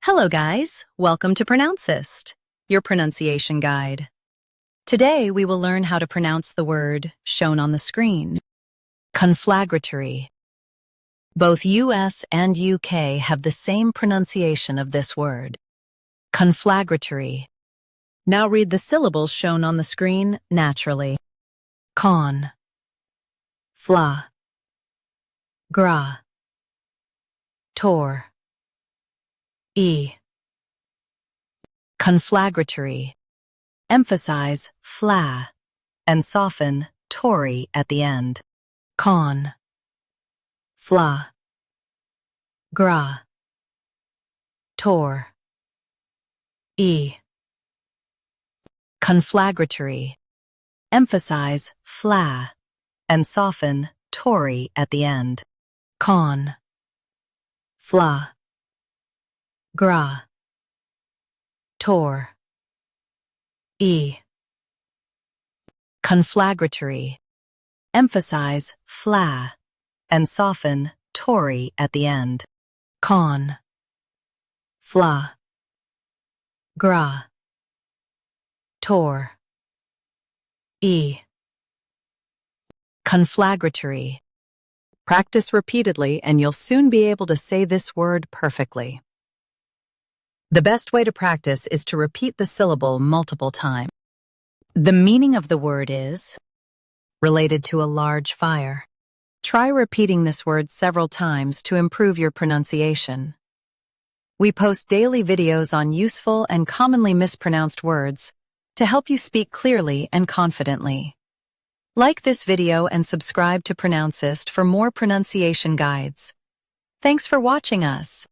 Hello guys, welcome to Pronouncist, your pronunciation guide. Today we will learn how to pronounce the word shown on the screen. Conflagratory. Both US and UK have the same pronunciation of this word. Conflagratory. Now read the syllables shown on the screen naturally. Con. Fla. Gra. Tor. E. Conflagratory. Emphasize fla and soften tory at the end. Con. Fla. Gra. Tor. E. Conflagratory. Emphasize fla and soften tory at the end. Con. Fla. Gra. Tor. E. Conflagratory. Emphasize fla and soften tory at the end. Con. Fla. Gra. Tor. E. Conflagratory. Practice repeatedly and you'll soon be able to say this word perfectly. The best way to practice is to repeat the syllable multiple times. The meaning of the word is related to a large fire. Try repeating this word several times to improve your pronunciation. We post daily videos on useful and commonly mispronounced words to help you speak clearly and confidently. Like this video and subscribe to Pronouncist for more pronunciation guides. Thanks for watching us.